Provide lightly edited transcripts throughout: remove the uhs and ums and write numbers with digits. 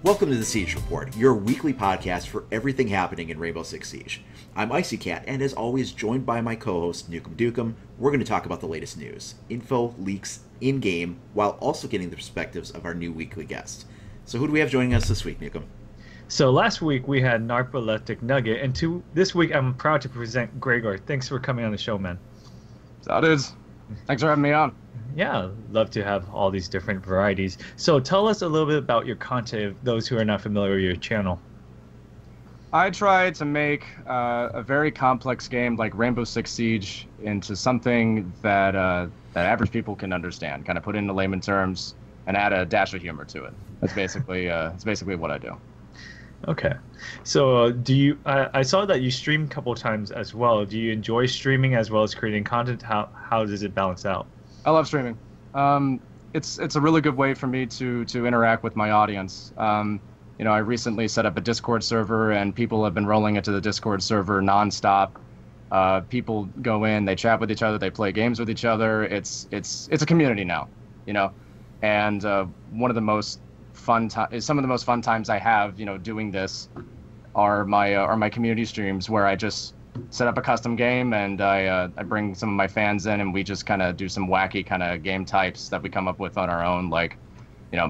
Welcome to the Siege Report, your weekly podcast for everything happening in Rainbow Six Siege. I'm Icy Cat, and as always, joined by my co-host, Nukem Dukem. We're going to talk about the latest news, info, leaks, in-game, while also getting the perspectives of our new weekly guest. So who do we have joining us this week, Nukem? So last week we had Narcoleptic Nugget, and this week I'm proud to present Gregor. Thanks for coming on the show, man. So it is. Thanks for having me on. Yeah, love to have all these different varieties. So tell us a little bit about your content, those who are not familiar with your channel. I try to make a very complex game like Rainbow Six Siege into something that that average people can understand. Kind of put it into layman terms and add a dash of humor to it. That's basically what I do. Okay, so do you? I saw that you stream a couple times as well. Do you enjoy streaming as well as creating content? How does it balance out? I love streaming. It's a really good way for me to interact with my audience. I recently set up a Discord server, and people have been rolling into the Discord server nonstop. People go in, they chat with each other, they play games with each other. It's a community now, And some of the most fun times I have, doing this, are my community streams where I just set up a custom game and I bring some of my fans in and we just kind of do some wacky kind of game types that we come up with on our own, like,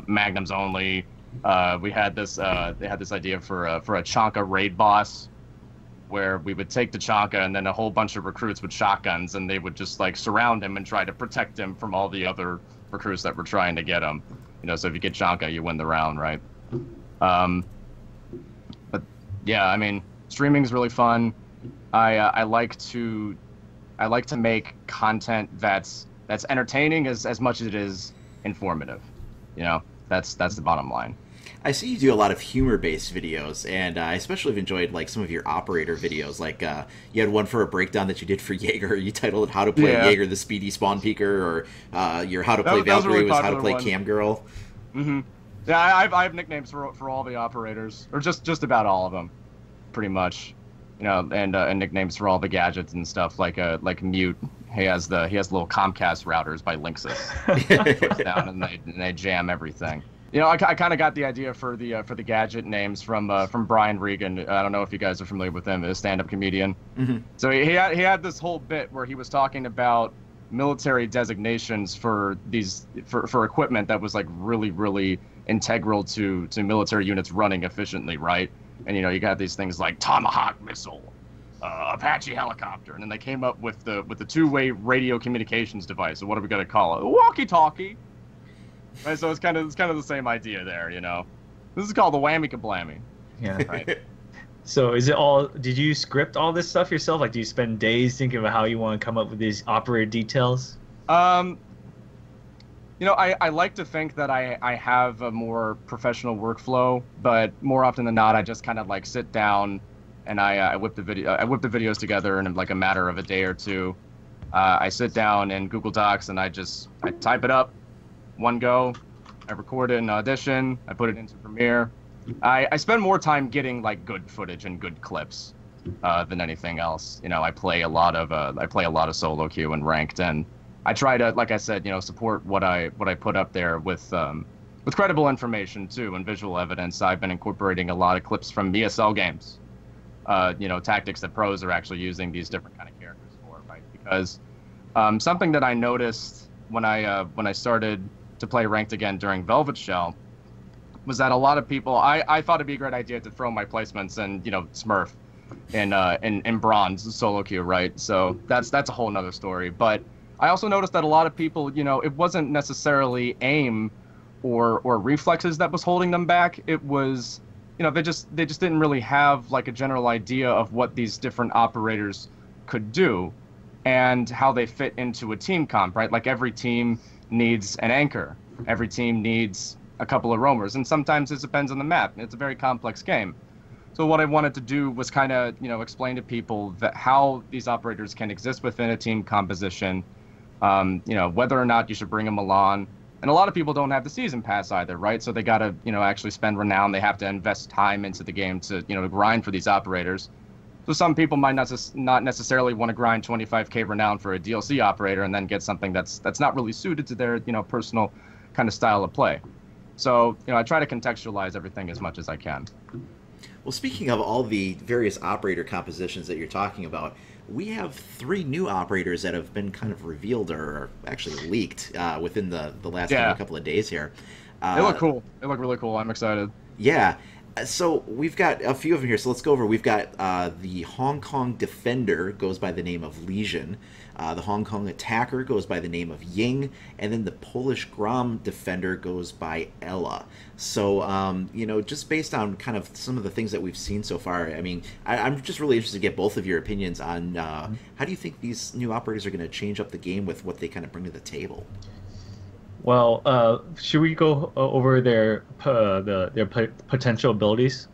magnums only. They had this idea for a Chonka raid boss, where we would take the Chonka and then a whole bunch of recruits with shotguns, and they would just like surround him and try to protect him from all the other recruits that were trying to get him. So if you get Chonka, you win the round, right? But yeah, I mean, streaming is really fun. I like to make content that's entertaining as much as it is informative. That's the bottom line. I see you do a lot of humor-based videos, and I especially have enjoyed like some of your operator videos. Like you had one for a breakdown that you did for Jaeger. You titled it "How to Play Jaeger, the Speedy Spawn Peeker," or your "How to Play Valkyrie" was "How to Play Cam Girl." Mm-hmm. Yeah, I have nicknames for all the operators, or just about all of them, pretty much. And nicknames for all the gadgets and stuff, like Mute. He has little Comcast routers by Linksys. Puts down and they jam everything. I kind of got the idea for the gadget names from Brian Regan. I don't know if you guys are familiar with him, a stand-up comedian. Mm-hmm. So he had this whole bit where he was talking about military designations for equipment that was like really, really integral to military units running efficiently, right? And you got these things like Tomahawk missile, Apache helicopter, and then they came up with the two-way radio communications device. So what are we gonna call it? A walkie-talkie. Right, so it's kind of the same idea there, This is called the whammy kablammy. Yeah. Right. So did you script all this stuff yourself? Like, do you spend days thinking about how you want to come up with these operator details? I like to think that I have a more professional workflow, but more often than not, I just kind of like sit down and I whip the videos together in like a matter of a day or two. I sit down in Google Docs and I type it up, one go. I record it in Audition. I put it into Premiere. I spend more time getting like good footage and good clips than anything else. I play a lot of solo queue and ranked, and I try to, like I said, support what I put up there with credible information too and visual evidence. I've been incorporating a lot of clips from ESL games, tactics that pros are actually using these different kind of characters for, right? Because something that I noticed when I started to play ranked again during Velvet Shell was that a lot of people, I thought it'd be a great idea to throw my placements and Smurf in bronze solo queue, right? So that's a whole nother story. But I also noticed that a lot of people, it wasn't necessarily aim or reflexes that was holding them back. It was, they just didn't really have like a general idea of what these different operators could do and how they fit into a team comp, right? Like every team needs an anchor. Every team needs a couple of roamers, and sometimes it depends on the map. It's a very complex game. So what I wanted to do was kind of, explain to people that how these operators can exist within a team composition, whether or not you should bring them along. And a lot of people don't have the season pass either, right? So they got to, actually spend renown. They have to invest time into the game to, grind for these operators. So some people might not necessarily want to grind 25k renown for a DLC operator and then get something that's not really suited to their, personal kind of style of play. So, I try to contextualize everything as much as I can. Well, speaking of all the various operator compositions that you're talking about, we have 3 new operators that have been kind of revealed or actually leaked within the last couple of days here. They look cool. They look really cool. I'm excited. Yeah. So we've got a few of them here. So let's go over. We've got the Hong Kong Defender goes by the name of Legion. The Hong Kong Attacker goes by the name of Ying. And then the Polish Grom Defender goes by Ella. So, just based on kind of some of the things that we've seen so far, I mean, I'm just really interested to get both of your opinions on how do you think these new operators are going to change up the game with what they kind of bring to the table? Well, should we go over their potential abilities?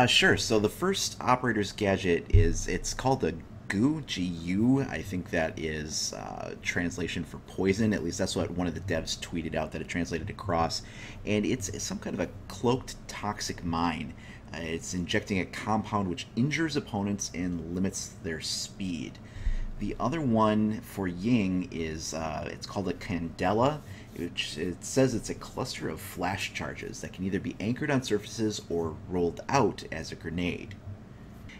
Sure. So the first operator's gadget it's called a GU. I think that is translation for poison. At least that's what one of the devs tweeted out that it translated across. And it's some kind of a cloaked toxic mine. It's injecting a compound which injures opponents and limits their speed. The other one for Ying is it's called a Candela, which it says it's a cluster of flash charges that can either be anchored on surfaces or rolled out as a grenade.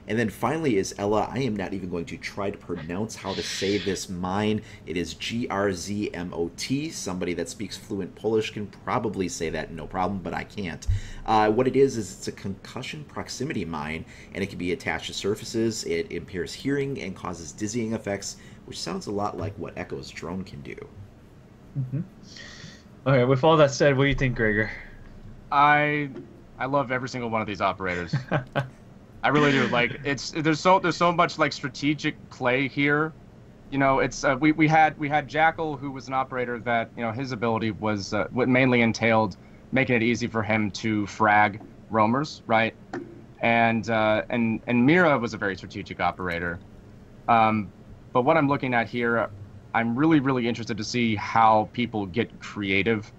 And then finally is Ella. I am not even going to try to pronounce how to say this mine. It is GRZMOT. Somebody that speaks fluent Polish can probably say that no problem, but I can't. What it is it's a concussion proximity mine, and it can be attached to surfaces. It impairs hearing and causes dizzying effects, which sounds a lot like what Echo's drone can do. Mm-hmm. All right, with all that said, what do you think, Gregor? I love every single one of these operators. I really do. Like there's so much like strategic play here. It's we had Jackal, who was an operator that his ability was what mainly entailed making it easy for him to frag roamers, right? And Mira was a very strategic operator. But what I'm looking at here, I'm really interested to see how people get creative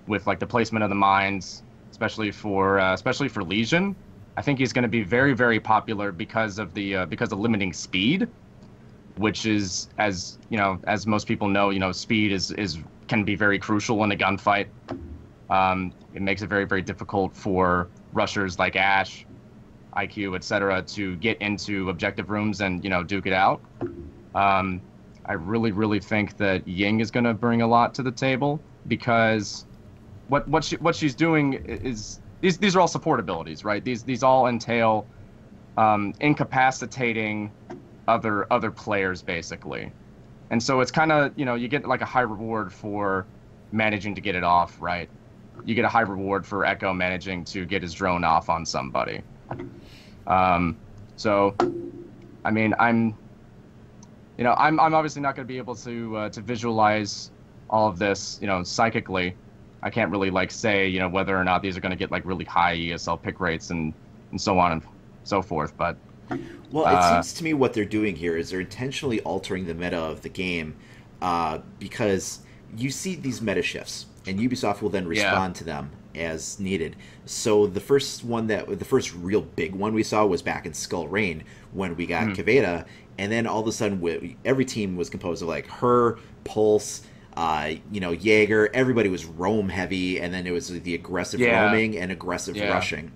with like the placement of the mines, especially for Legion. I think he's going to be very popular because of limiting speed, which is as most people know, speed can be very crucial in a gunfight. It makes it very difficult for rushers like Ash, IQ, etc. to get into objective rooms and duke it out. I really think that Ying is going to bring a lot to the table because what she's doing is these are all support abilities, right? These all entail incapacitating other players basically, and so it's kind of you get like a high reward for managing to get it off, right? You get a high reward for Echo managing to get his drone off on somebody. So, I mean, I'm obviously not going to be able to visualize all of this, psychically. I can't really say, whether or not these are going to get like really high ESL pick rates and so on and so forth. But well, it seems to me what they're doing here is they're intentionally altering the meta of the game because you see these meta shifts, and Ubisoft will then respond to them as needed. So the first real big one we saw was back in Skull Rain when we got Kveda, and then all of a sudden every team was composed of like her, Pulse, Jaeger. Everybody was roam heavy, and then it was the aggressive roaming and aggressive rushing.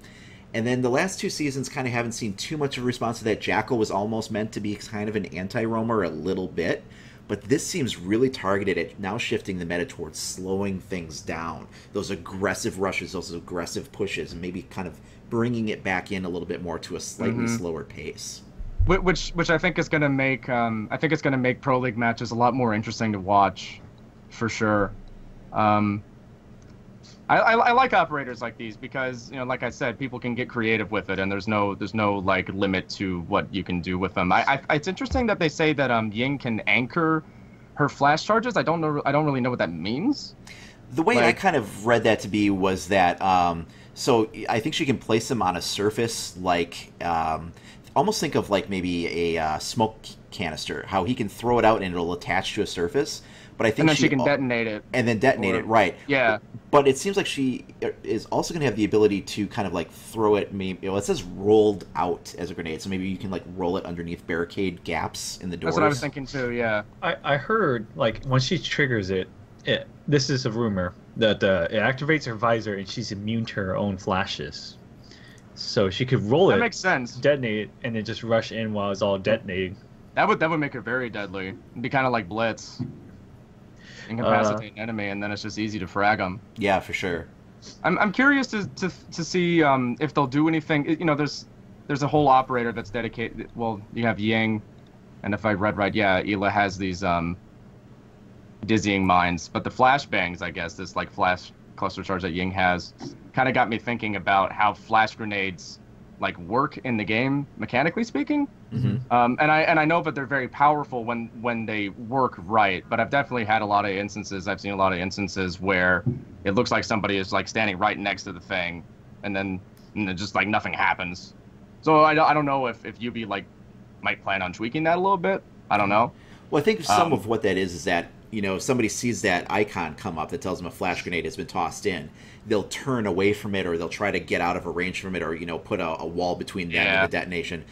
And then the last 2 seasons kind of haven't seen too much of a response to that. Jackal was almost meant to be kind of an anti-roamer a little bit, but this seems really targeted at now shifting the meta towards slowing things down. Those aggressive rushes, those aggressive pushes, and maybe kind of bringing it back in a little bit more to a slightly slower pace. Which I think is going to make Pro League matches a lot more interesting to watch, for sure. I like operators like these because like I said, people can get creative with it, and there's no like limit to what you can do with them. It's interesting that they say that Ying can anchor her flash charges. I don't really know what that means. The way I kind of read that to be was that so I think she can place them on a surface like almost think of like maybe a smoke canister, how he can throw it out and it'll attach to a surface. But I think and then she can detonate it. And then detonate it, right. Yeah. But it seems like she is also going to have the ability to kind of like throw it, maybe, it says rolled out as a grenade, so maybe you can like roll it underneath barricade gaps in the doors. That's what I was thinking too, yeah. I heard, like, when she triggers it, this is a rumor, that it activates her visor and she's immune to her own flashes. So she could roll That it, makes sense. detonate it, and then just rush in while it's all detonating. That would make her very deadly. It'd be kind of like Blitz. Incapacitate an enemy, and then it's just easy to frag them. Yeah, for sure. I'm curious to see if they'll do anything. You know, there's a whole operator that's dedicated. Well, you have Ying, and if I read right, yeah, Ela has these dizzying mines. But the flashbangs, I guess, this like flash cluster charge that Ying has, kind of got me thinking about how flash grenades like work in the game, mechanically speaking. Mm-hmm. And I know that they're very powerful when they work right. But I've definitely had a lot of instances. I've seen a lot of instances where it looks like somebody is like standing right next to the thing, and then just like nothing happens. So I don't know if UB like might plan on tweaking that a little bit. I don't know. Well, I think some of what that is that, you know, somebody sees that icon come up that tells them a flash grenade has been tossed in. They'll turn away from it, or they'll try to get out of a range from it, or, you know, put a wall between them and the detonation.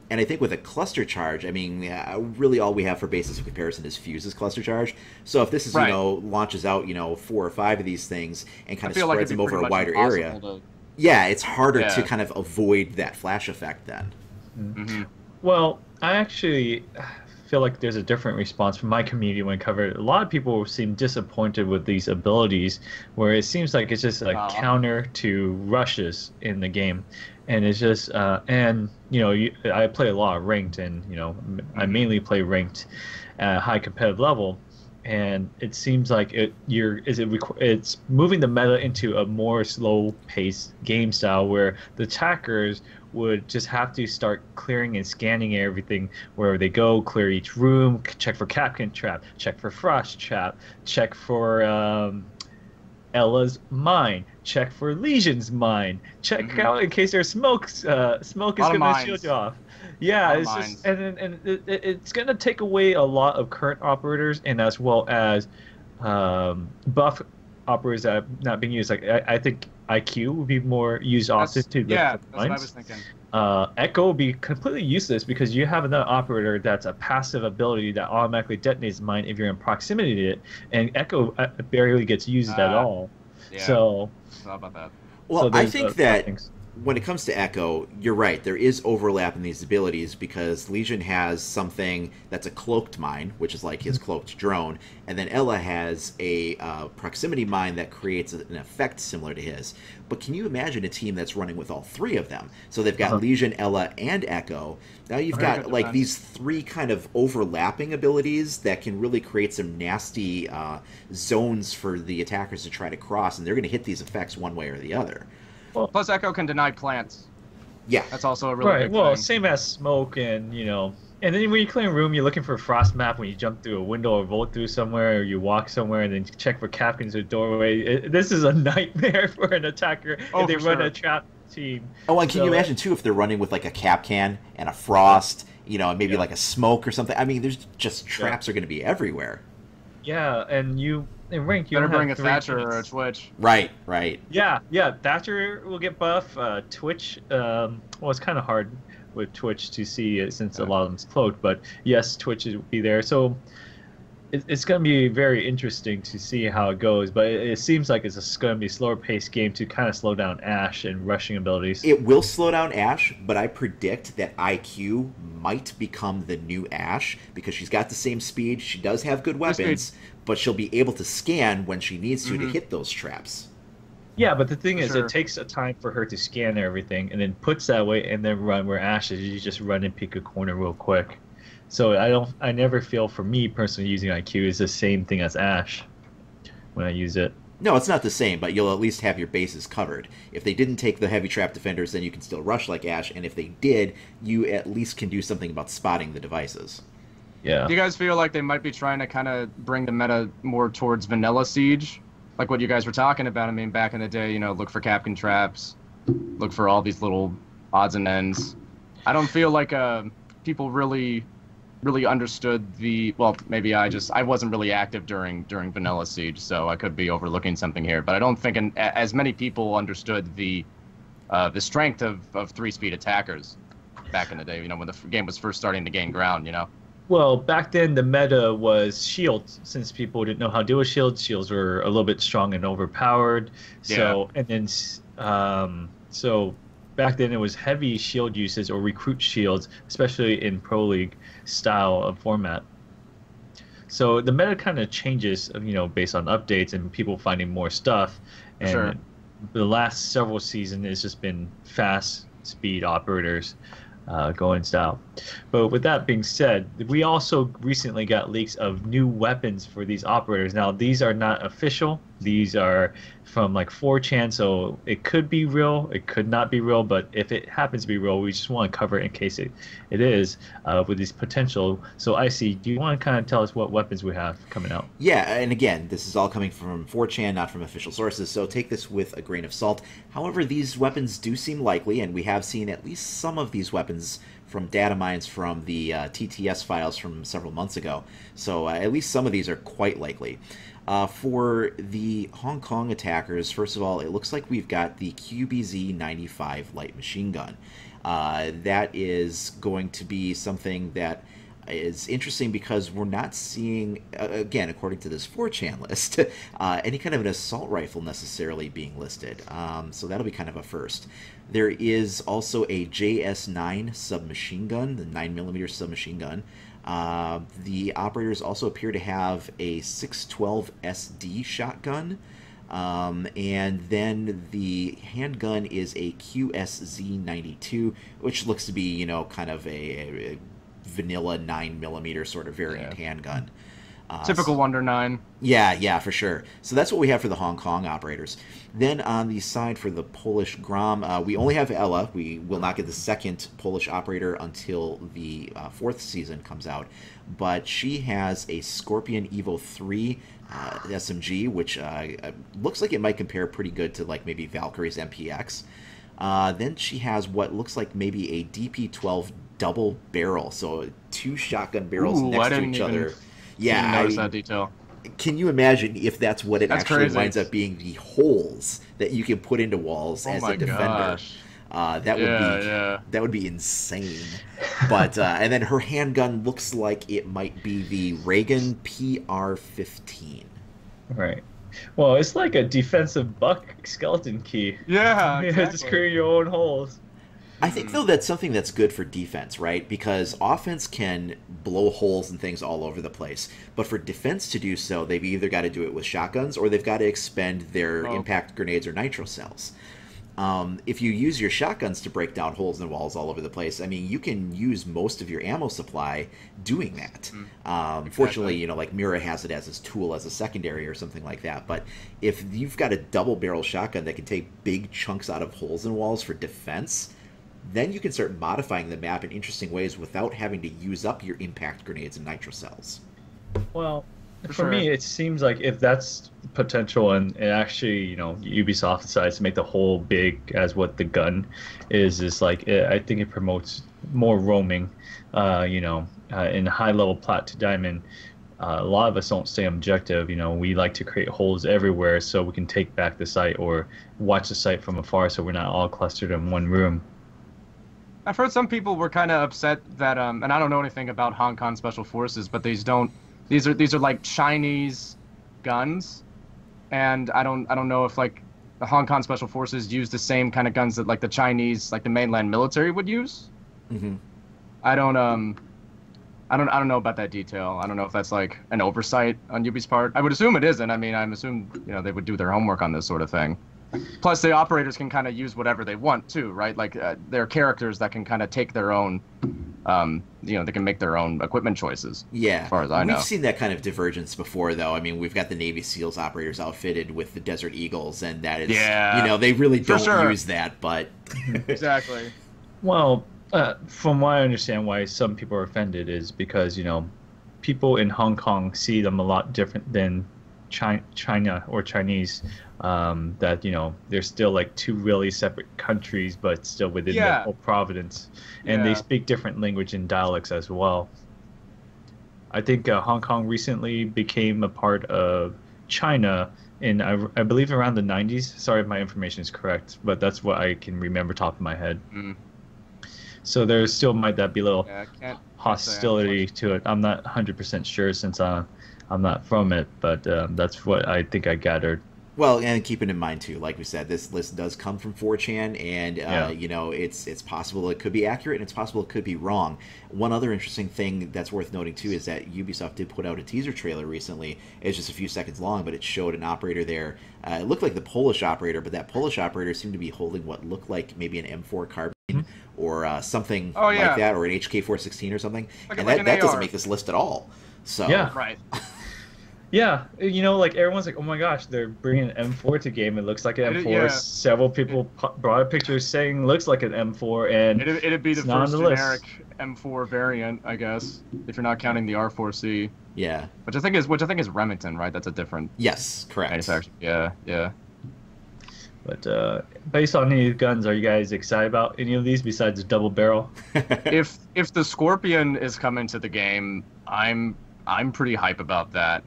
And I think with a cluster charge, I mean, really all we have for basis of comparison is Fuse's cluster charge. So if this is, you know, launches out, you know, 4 or 5 of these things and kind of spreads them over a wider area, yeah, it's harder to kind of avoid that flash effect then. Mm-hmm. Well, I actually feel like there's a different response from my community when I cover it. A lot of people seem disappointed with these abilities, where it seems like it's just a counter to rushes in the game, and it's just and you know, I play a lot of ranked, and you know, I mainly play ranked at a high competitive level, and it seems like it's moving the meta into a more slow-paced game style where the attackers would just have to start clearing and scanning everything wherever they go, clear each room, check for Capcan Trap, check for Frost Trap, check for Ella's mine, check for Legion's mine, check out in case there's smoke. Smoke is going to shield you off. Yeah, it's just, and it's going to take away a lot of current operators, and as well as buff operators that are not being used. Like I think IQ would be more used often to that's what I was thinking. Echo would be completely useless because you have another operator that's a passive ability that automatically detonates mine if you're in proximity to it, and Echo barely gets used at all. Yeah. So how about that? Well, I think that when it comes to Echo, you're right. There is overlap in these abilities because Legion has something that's a cloaked mine, which is like his cloaked drone, and then Ella has a proximity mine that creates an effect similar to his. But can you imagine a team that's running with all 3 of them? So they've got Legion, Ella, and Echo. Now you've got like these 3 kind of overlapping abilities that can really create some nasty zones for the attackers to try to cross, and they're going to hit these effects one way or the other. Well, plus Echo can deny plants. Yeah, that's also a really big thing. Same as smoke, and you know, and then when you clear a room, you're looking for a frost map when you jump through a window or vault through somewhere, or you walk somewhere, and then check for Capcans or doorway. This is a nightmare for an attacker if they run a trap team. Oh, and can you imagine too if they're running with like a Capcan and a frost, you know, and maybe like a smoke or something? I mean, there's just traps are going to be everywhere. Yeah, and in rank, you better don't bring have a 3 Thatcher minutes. or a Twitch. Right. Yeah, Thatcher will get buff. Twitch, well, it's kind of hard with Twitch to see it since a lot of them's cloaked, but yes, Twitch will be there. So it's going to be very interesting to see how it goes, but it seems like it's going to be a slower paced game to kind of slow down Ashe and rushing abilities. It will slow down Ashe, but I predict that IQ might become the new Ashe because she's got the same speed. She does have good weapons, but she'll be able to scan when she needs to hit those traps. Yeah, but the thing is, it takes a time for her to scan everything and then puts that way and then run. Where Ashe is, you just run and pick a corner real quick. So I never feel, for me personally, using IQ is the same thing as Ashe when I use it. No, it's not the same, but you'll at least have your bases covered. If they didn't take the heavy trap defenders, then you can still rush like Ashe, and if they did, you at least can do something about spotting the devices. Yeah. Do you guys feel like they might be trying to kind of bring the meta more towards vanilla Siege? Like what you guys were talking about. I mean, back in the day, you know, look for Capcan traps, look for all these little odds and ends. I don't feel like people really understood well, maybe I wasn't really active during vanilla Siege, so I could be overlooking something here, but I don't think as many people understood the strength of 3-speed attackers back in the day, you know, when the game was first starting to gain ground, you know. Well, back then the meta was shields, since people didn't know how to deal with shields. Shields were a little bit strong and overpowered. Yeah. So and then so back then it was heavy shield uses or recruit shields, especially in Pro League style of format. So the meta kind of changes, based on updates and people finding more stuff. For sure. And the last several seasons has just been fast speed operators going style. But with that being said, we also recently got leaks of new weapons for these operators. Now, these are not official. These are from like 4chan, so it could be real, it could not be real, but if it happens to be real, we just want to cover it in case it is with these potential. So, Icy, do you want to kind of tell us what weapons we have coming out? Yeah, and again, this is all coming from 4chan, not from official sources, so take this with a grain of salt. However, these weapons do seem likely, and we have seen at least some of these weapons from data mines from the TTS files from several months ago. So at least some of these are quite likely. For the Hong Kong attackers, first of all, it looks like we've got the QBZ-95 light machine gun. That is going to be something that is interesting because we're not seeing, again, according to this 4chan list, any kind of an assault rifle necessarily being listed. So that'll be kind of a first. There is also a JS9 submachine gun, the 9mm submachine gun. The operators also appear to have a 612 SD shotgun. And then the handgun is a QSZ-92, which looks to be, kind of a vanilla 9mm sort of variant handgun. Typical Wonder 9. Yeah, for sure. So that's what we have for the Hong Kong operators. Then on the side for the Polish Grom, we only have Ella. We will not get the second Polish operator until the fourth season comes out. But she has a Scorpion Evo 3 SMG, which looks like it might compare pretty good to like maybe Valkyrie's MPX. Then she has what looks like maybe a DP12 double barrel, so two shotgun barrels next to each other. Yeah, I noticed that detail. Can you imagine if that's what it actually crazy. winds up being, the holes that you can put into walls as a defender? Gosh. That would be insane. But and then her handgun looks like it might be the Reagan PR-15. Right. Well, it's like a defensive buck skeleton key. Yeah, exactly. Just create your own holes. I think, though, that's something that's good for defense, right? Because offense can blow holes and things all over the place. But for defense to do so, they've either got to do it with shotguns or they've got to expend their impact grenades or nitro cells. If you use your shotguns to break down holes in walls all over the place, I mean, you can use most of your ammo supply doing that. Fortunately, like Mira has it as his tool as a secondary or something like that. But if you've got a double barrel shotgun that can take big chunks out of holes in walls for defense, then you can start modifying the map in interesting ways without having to use up your impact grenades and nitro cells. Well, for me, it seems like if that's potential and actually, Ubisoft decides to make the hole big as what the gun is like, I think it promotes more roaming, in high-level plat to diamond. A lot of us don't stay objective. We like to create holes everywhere so we can take back the site or watch the site from afar so we're not all clustered in one room. I've heard some people were kind of upset that, and I don't know anything about Hong Kong Special Forces, but these are like Chinese guns, and I don't know if like the Hong Kong Special Forces use the same kind of guns that like the Chinese, like the mainland military would use. Mm-hmm. I don't know about that detail. I don't know if that's like an oversight on Ubi's part. I would assume it isn't. I mean, I'm assuming they would do their homework on this sort of thing. Plus, the operators can kind of use whatever they want too, right? Like they're characters that can kind of take their own, they can make their own equipment choices. Yeah, as far as I know. We've seen that kind of divergence before, though. I mean, we've got the Navy SEALs operators outfitted with the Desert Eagles, and that is, they really don't use that, but exactly. Well, from what I understand, why some people are offended is because people in Hong Kong see them a lot different than China or Chinese. That they're still like two really separate countries, but still within the whole province, and they speak different language and dialects as well. I think Hong Kong recently became a part of China in I believe around the 90s. Sorry if my information is correct, but that's what I can remember top of my head. So there still might that be a little Yeah, I can't hostility to it. I'm not 100% sure since I'm not from it, but that's what I think I gathered. Well, and keeping in mind too, like we said, this list does come from 4chan, and Yeah. you know, it's possible it could be accurate, and it's possible it could be wrong. One other interesting thing that's worth noting too is that Ubisoft did put out a teaser trailer recently. It's just a few seconds long, but it showed an operator there. It looked like the Polish operator, but that Polish operator seemed to be holding what looked like maybe an M4 carbine or something Oh, yeah. like that, or an HK416 or something. Like- and like that an doesn't AR. make this list at all. So Yeah. Right. Yeah, you know, like everyone's like, oh my gosh, they're bringing an M4 to game. It looks like an M4. Yeah. Several people brought up pictures saying looks like an M4, and It'd be the it's not on first the list. generic M4 variant, I guess, if you're not counting the R4C, yeah, which I think is Remington, right? That's a different yes, correct. manufacturer. Yeah, yeah. But based on any guns, are you guys excited about any of these besides the double barrel? If the Scorpion is coming to the game, I'm pretty hype about that.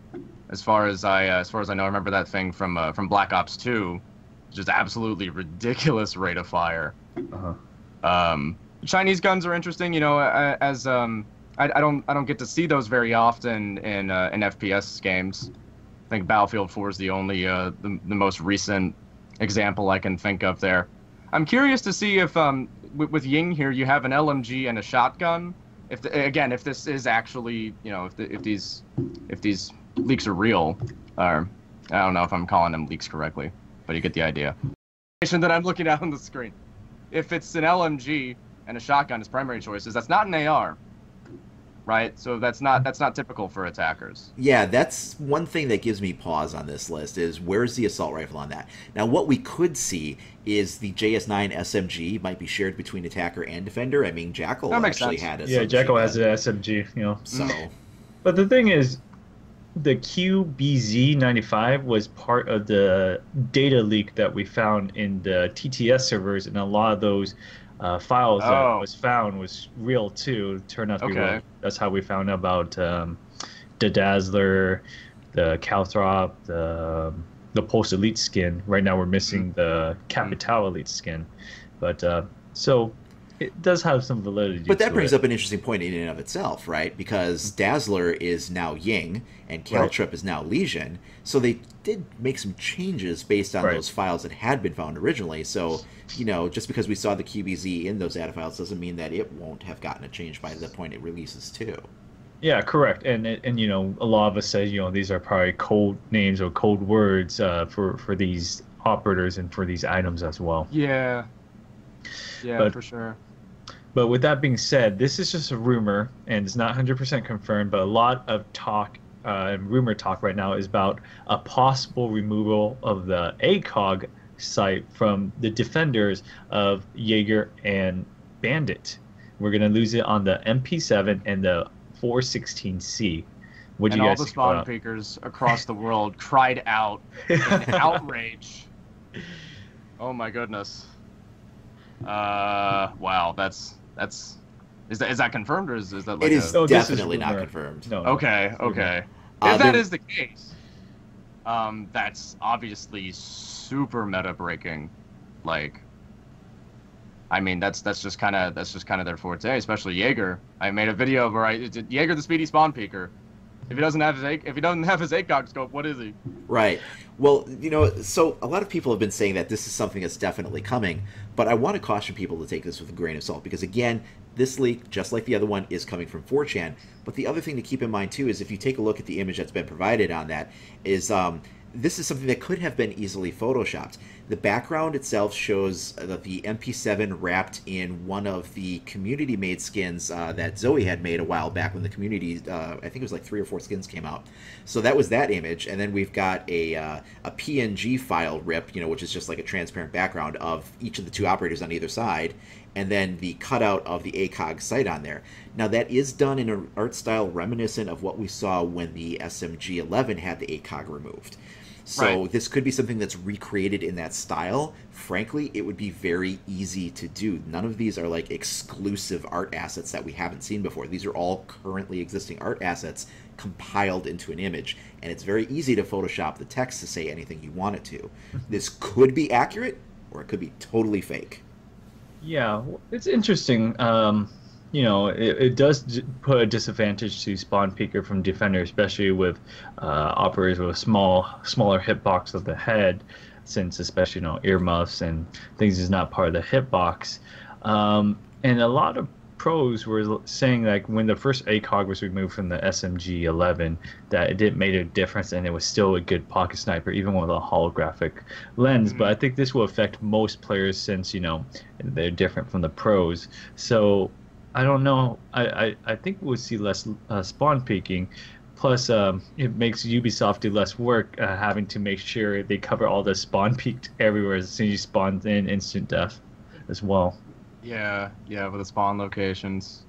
As far as I know, I remember that thing from Black Ops 2, just absolutely ridiculous rate of fire. Uh-huh. Chinese guns are interesting, you know, as I don't get to see those very often in FPS games. I think Battlefield 4 is the only the most recent example I can think of there. I'm curious to see if with Ying here you have an LMG and a shotgun. If this is actually, you know, if these leaks are real, or I don't know if I'm calling them leaks correctly, but you get the idea. That I'm looking at on the screen. If it's an LMG and a shotgun as primary choices, that's not an AR, right? So that's not typical for attackers. Yeah, that's one thing that gives me pause on this list is where's the assault rifle on that? Now, what we could see is the JS9 SMG might be shared between attacker and defender. I mean, Jackal That makes actually sense. had a Yeah, Jackal has an SMG, you know. So, But the thing is, the QBZ95 was part of the data leak that we found in the TTS servers, and a lot of those files that was found was real too. Turned out to be real. That's how we found out about the Dazzler, the Calthrop, the Pulse Elite skin. Right now we're missing the Capital Elite skin, but so it does have some validity. but that brings up an interesting point in and of itself, right? Because Dazzler is now Ying and Caltrip is now Legion. So they did make some changes based on those files that had been found originally. So, you know, just because we saw the QBZ in those data files doesn't mean that it won't have gotten a change by the point it releases too. Yeah, correct. And you know, a lot of us say, you know, these are probably code names or code words for these operators and for these items as well. Yeah. Yeah, But- for sure. But with that being said, this is just a rumor, and it's not 100% confirmed, but a lot of talk and rumor talk right now is about a possible removal of the ACOG site from the defenders of Jaeger and Bandit. We're going to lose it on the MP7 and the 416C. What do And you all guys the think spawn about peekers across the world cried out in outrage. Oh my goodness. Wow, that's is that confirmed, or is that like It is Oh, this is definitely not rumor. confirmed. No. Okay, okay. Uh, If that there- is the case, that's obviously super meta breaking. Like, I mean, that's just kind of their forte, especially Jaeger. I made a video where Jaeger the speedy spawn peeker. If he doesn't have his ACOG scope, what is he? Right. Well, you know, so a lot of people have been saying that this is something that's definitely coming, but I want to caution people to take this with a grain of salt because, again, this leak, just like the other one, is coming from 4chan. But the other thing to keep in mind, too, is if you take a look at the image that's been provided on that, is this is something that could have been easily photoshopped. The background itself shows the MP7 wrapped in one of the community-made skins that Zoe had made a while back when the community, I think it was like 3 or 4 skins came out. So that was that image, and then we've got a PNG file rip, you know, which is just like a transparent background of each of the 2 operators on either side, and then the cutout of the ACOG site on there. Now that is done in an art style reminiscent of what we saw when the SMG-11 had the ACOG removed. So this could be something that's recreated in that style. Frankly, it would be very easy to do. None of these are like exclusive art assets that we haven't seen before. These are all currently existing art assets compiled into an image. And it's very easy to Photoshop the text to say anything you want it to. This could be accurate, or it could be totally fake. Yeah, it's interesting. It does put a disadvantage to spawn peeker from defender, especially with operators with a smaller hitbox of the head, since especially earmuffs and things is not part of the hitbox. And a lot of pros were saying like when the first ACOG was removed from the SMG 11, that it didn't make a difference and it was still a good pocket sniper even with a holographic lens. But I think this will affect most players since they're different from the pros. So I don't know. I think we'll see less spawn peeking. Plus, it makes Ubisoft do less work having to make sure they cover all the spawn peaked everywhere as soon as you spawn in instant death as well. Yeah, with the spawn locations.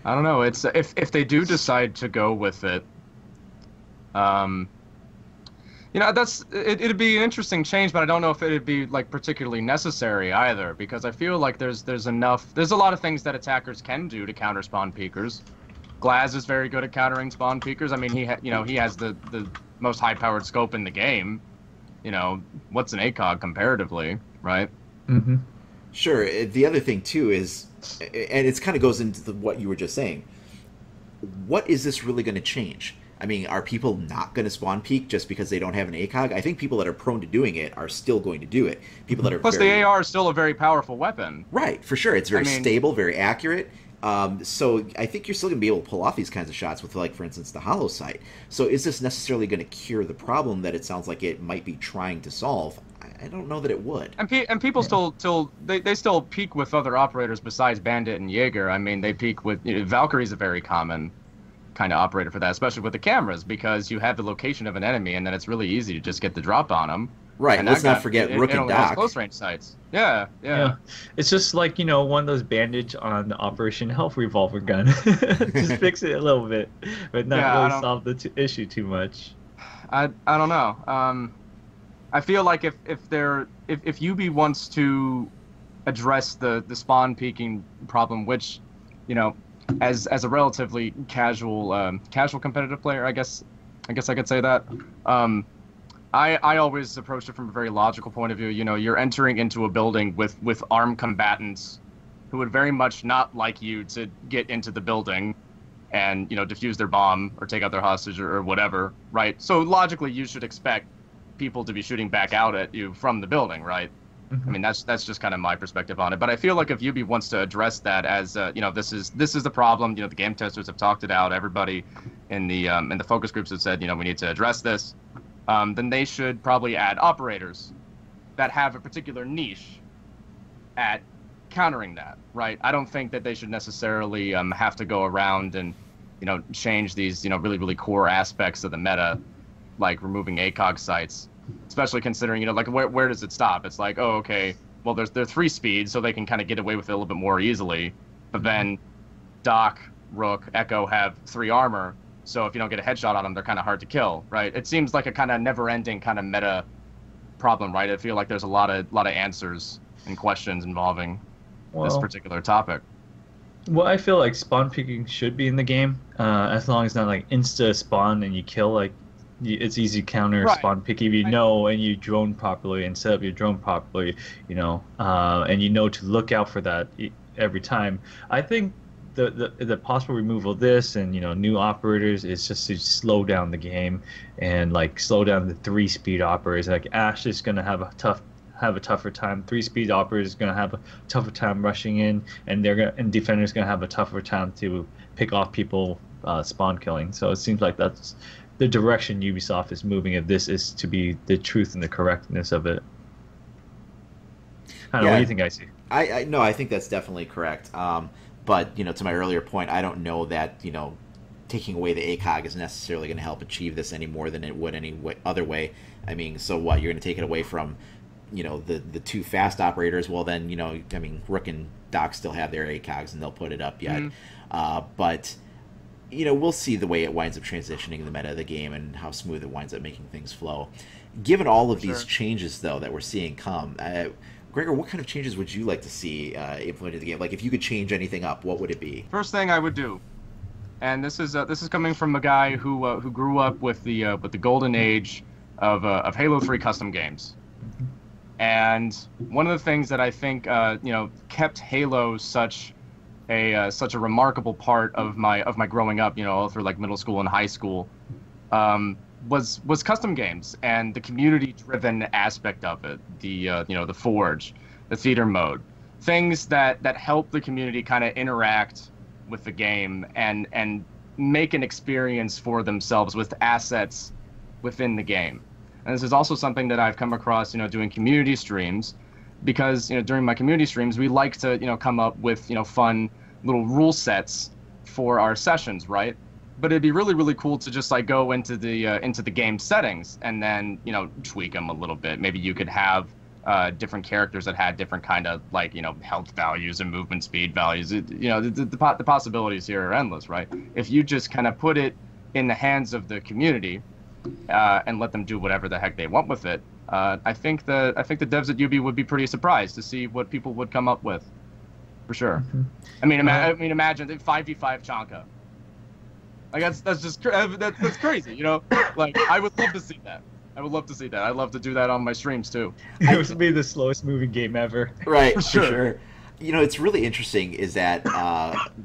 I don't know. It's if they do decide to go with it, it'd be an interesting change, but I don't know if it'd be like particularly necessary either, because I feel like there's a lot of things that attackers can do to counter spawn peekers. Glaz is very good at countering spawn peekers. I mean, he has the most high-powered scope in the game. What's an ACOG comparatively, right? Mm-hmm. Sure. The other thing too is, and it kind of goes into what you were just saying. What is this really going to change? I mean, are people not going to spawn peek just because they don't have an ACOG? I think people that are prone to doing it are still going to do it. People that are plus the AR is still a very powerful weapon. Right, for sure. It's very stable, very accurate. So I think you're still going to be able to pull off these kinds of shots with, like, for instance, the hollow sight. So is this necessarily going to cure the problem that it sounds like it might be trying to solve? I don't know that it would. And people they still peek with other operators besides Bandit and Jaeger. I mean, they peek with Valkyrie's a very common kind of operator for that, especially with the cameras, because you have the location of an enemy, and then it's really easy to just get the drop on them. Right, and let's not forget Rook and Doc. Close range sights. Yeah. It's just like, one of those bandage on the Operation Health revolver gun. Just fix it a little bit, but not really solve the issue too much. I don't know. I feel like if UB wants to address the spawn peeking problem, which, as a relatively casual competitive player, I guess I could say that. I always approached it from a very logical point of view. You're entering into a building with armed combatants who would very much not like you to get into the building and, defuse their bomb or take out their hostage or whatever, right? So logically, you should expect people to be shooting back out at you from the building, right? I mean, that's just kind of my perspective on it. But I feel like if UB wants to address that as, this is the problem. The game testers have talked it out. Everybody in the focus groups have said, we need to address this. Then they should probably add operators that have a particular niche at countering that, right? I don't think that they should necessarily have to go around and, change these, really, really core aspects of the meta, like removing ACOG sites, especially considering, like where does it stop? It's like, oh, okay, well, they're 3 speeds, so they can kind of get away with it a little bit more easily. But then Doc, Rook, Echo have 3 armor. So if you don't get a headshot on them, they're kind of hard to kill, right? It seems like a kind of never-ending kind of meta problem, right? I feel like there's a lot of answers and questions involving this particular topic. Well, I feel like spawn picking should be in the game, as long as it's not like insta spawn and you kill. Like, it's easy to counter spawn pick if you know and you drone properly and set up your drone properly, and you know to look out for that every time. I think the possible removal of this and new operators is just to slow down the game and like slow down the 3-speed operators. Like Ash is gonna have a tougher time. 3-speed operators is gonna have a tougher time rushing in, and defenders gonna have a tougher time to pick off people spawn killing. So it seems like that's the direction Ubisoft is moving. If this is to be the truth and the correctness of it. I don't know. What do you think, Icy? I think that's definitely correct. But, to my earlier point, I don't know that, taking away the ACOG is necessarily going to help achieve this any more than it would any other way. I mean, so what? You're going to take it away from, the 2 fast operators? Well, then, Rook and Doc still have their ACOGs and they'll put it up yet. But, we'll see the way it winds up transitioning in the meta of the game and how smooth it winds up making things flow. Given all of these changes, though, that we're seeing come, Gregor, what kind of changes would you like to see implemented in the game? Like, if you could change anything up, what would it be? First thing I would do, and this is coming from a guy who grew up with the golden age of Halo 3 custom games. And one of the things that I think kept Halo such a remarkable part of my growing up, all through like middle school and high school, was custom games and the community driven aspect of it, the Forge, the theater mode, things that help the community kind of interact with the game and make an experience for themselves with assets within the game. And this is also something that I've come across, doing community streams, because during my community streams we like to come up with fun little rule sets for our sessions, right? But it'd be really, really cool to just like go into the game settings and then tweak them a little bit. Maybe you could have different characters that had different kind of like health values and movement speed values. The possibilities here are endless, right? If you just kind of put it in the hands of the community and let them do whatever the heck they want with it, I think the devs at UB would be pretty surprised to see what people would come up with, for sure. Mm-hmm. I mean, imagine 5v5 Chanka. Like that's crazy, Like I would love to see that. I'd love to do that on my streams too. It would be the slowest moving game ever. Right, for sure. It's really interesting is that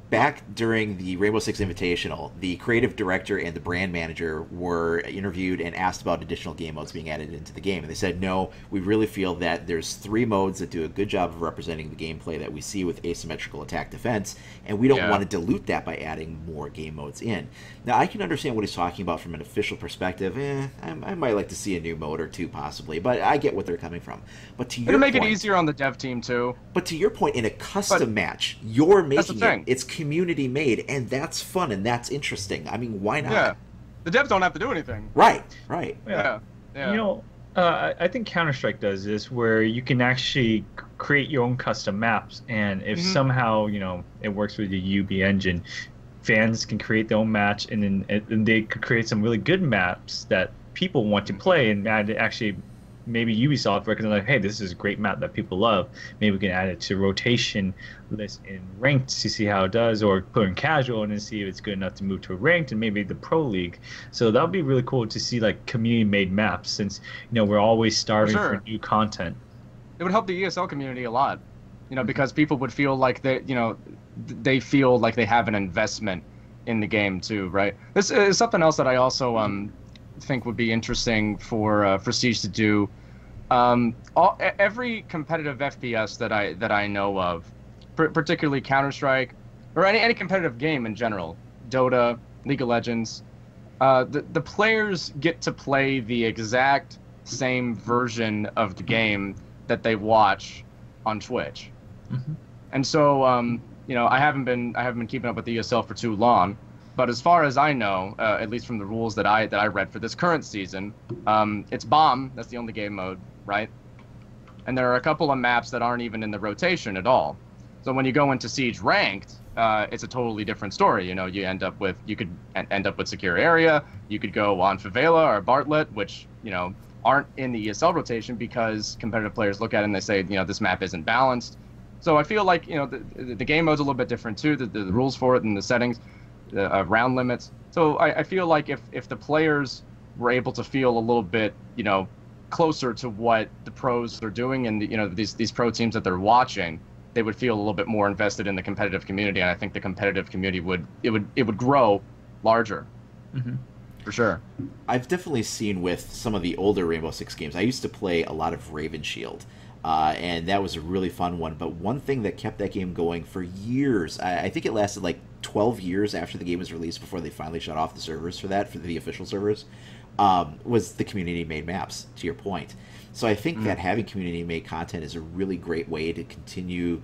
back during the Rainbow Six Invitational, the creative director and the brand manager were interviewed and asked about additional game modes being added into the game. And they said, no, we really feel that there's 3 modes that do a good job of representing the gameplay that we see with asymmetrical attack defense, and we don't want to dilute that by adding more game modes in. Now, I can understand what he's talking about from an official perspective. I might like to see a new mode or 2 possibly, but I get what they're coming from. But to your point, it'll make it easier on the dev team too. But to your point, in a custom match, you're making it. It's community made, and that's fun and that's interesting. I mean, why not? Yeah, the devs don't have to do anything. Right. Yeah. I think Counter-Strike does this, where you can actually create your own custom maps, and if somehow it works with the UB engine, fans can create their own match, and then they could create some really good maps that people want to play, and actually maybe Ubisoft recognizes, like, hey, this is a great map that people love. Maybe we can add it to rotation list in ranked to see how it does, or put in casual and then see if it's good enough to move to a ranked and maybe the pro league. So that would be really cool to see like community made maps, since we're always starving for new content. It would help the ESL community a lot, because people would feel like they feel like they have an investment in the game too, right? This is something else that I also think would be interesting for Siege to do. Every competitive FPS that I know of, particularly Counter-Strike, or any competitive game in general, Dota, League of Legends, the players get to play the exact same version of the game that they watch on Twitch. Mm-hmm. And so I haven't been keeping up with the ESL for too long. But as far as I know, at least from the rules that I read for this current season, it's bomb. That's the only game mode, right? And there are a couple of maps that aren't even in the rotation at all. So when you go into Siege Ranked, it's a totally different story. You could end up with Secure Area. You could go on Favela or Bartlett, which aren't in the ESL rotation because competitive players look at it and they say this map isn't balanced. So I feel like the game mode's a little bit different too. The rules for it and the settings. Round limits. So I feel like if the players were able to feel a little bit, closer to what the pros are doing and these pro teams that they're watching, they would feel a little bit more invested in the competitive community, and I think the competitive community would grow larger. Mm-hmm. For sure. I've definitely seen with some of the older Rainbow Six games. I used to play a lot of Raven Shield. And that was a really fun one. But one thing that kept that game going for years, I think it lasted like 12 years after the game was released before they finally shut off the servers for the official servers, was the community-made maps, to your point. So I think that having community-made content is a really great way to continue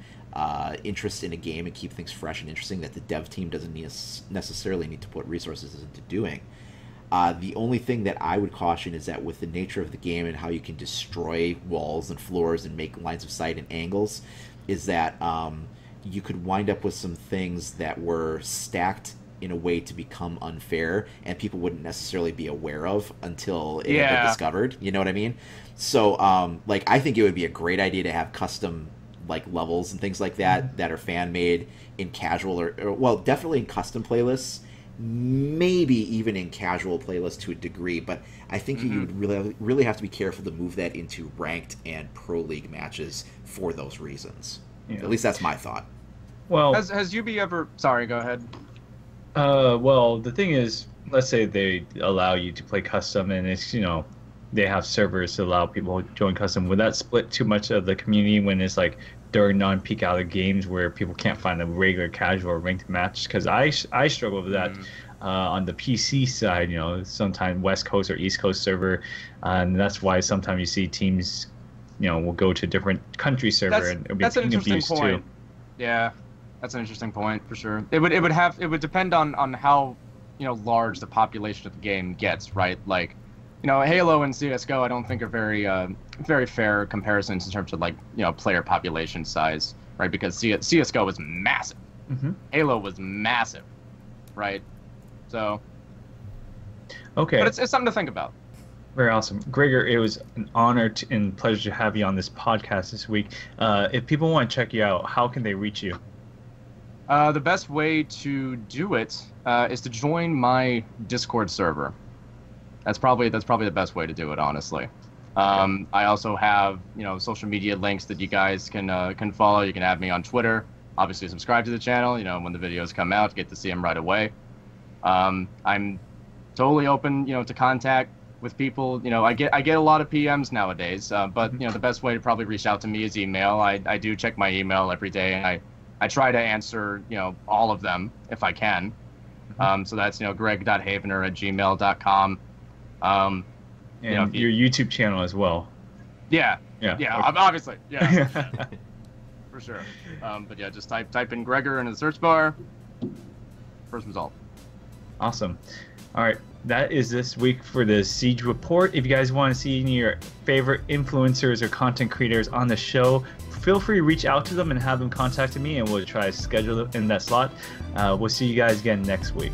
interest in a game and keep things fresh and interesting that the dev team doesn't necessarily need to put resources into doing. The only thing that I would caution is that with the nature of the game and how you can destroy walls and floors and make lines of sight and angles, is that you could wind up with some things that were stacked in a way to become unfair and people wouldn't necessarily be aware of until it had been discovered. You know what I mean? So I think it would be a great idea to have custom levels and things like that that are fan made in casual or well, definitely in custom playlists. maybe even in casual playlists to a degree, but I think you would really have to be careful to move that into ranked and pro league matches for those reasons. Yeah. At least that's my thought. Well, has UB ever? Sorry, go ahead. Well, the thing is, let's say they allow you to play custom, and it's they have servers to allow people to join custom. Would that split too much of the community when it's like during non-peak hour games where people can't find a regular casual or ranked match? Because I struggle with that on the PC side. Sometimes West Coast or East Coast server, and that's why sometimes you see teams, will go to a different country server and it'll be that's an interesting point. Too. Yeah, that's an interesting point for sure. It would depend on how large the population of the game gets, right? Like, Halo and CS:GO I don't think are very fair comparisons in terms of player population size, right? Because CS:GO was massive, Halo was massive, right? So okay, but it's something to think about. Very awesome. Gregor, it was an honor and pleasure to have you on this podcast this week. If people want to check you out, how can they reach you? The best way to do it is to join my Discord server. That's probably the best way to do it, honestly. I also have social media links that you guys can follow. You can add me on Twitter. Obviously, subscribe to the channel. When the videos come out, get to see them right away. I'm totally open to contact with people. I get a lot of PMs nowadays, but the best way to probably reach out to me is email. I do check my email every day, and I try to answer all of them if I can. So that's greg.havener@gmail.com. And your YouTube channel as well. Yeah. Obviously, yeah, for sure. But yeah, just type in Gregor into the search bar. First result. Awesome. All right, that is this week for the Siege Report. If you guys want to see any of your favorite influencers or content creators on the show, feel free to reach out to them and have them contact me, and we'll try to schedule it in that slot. We'll see you guys again next week.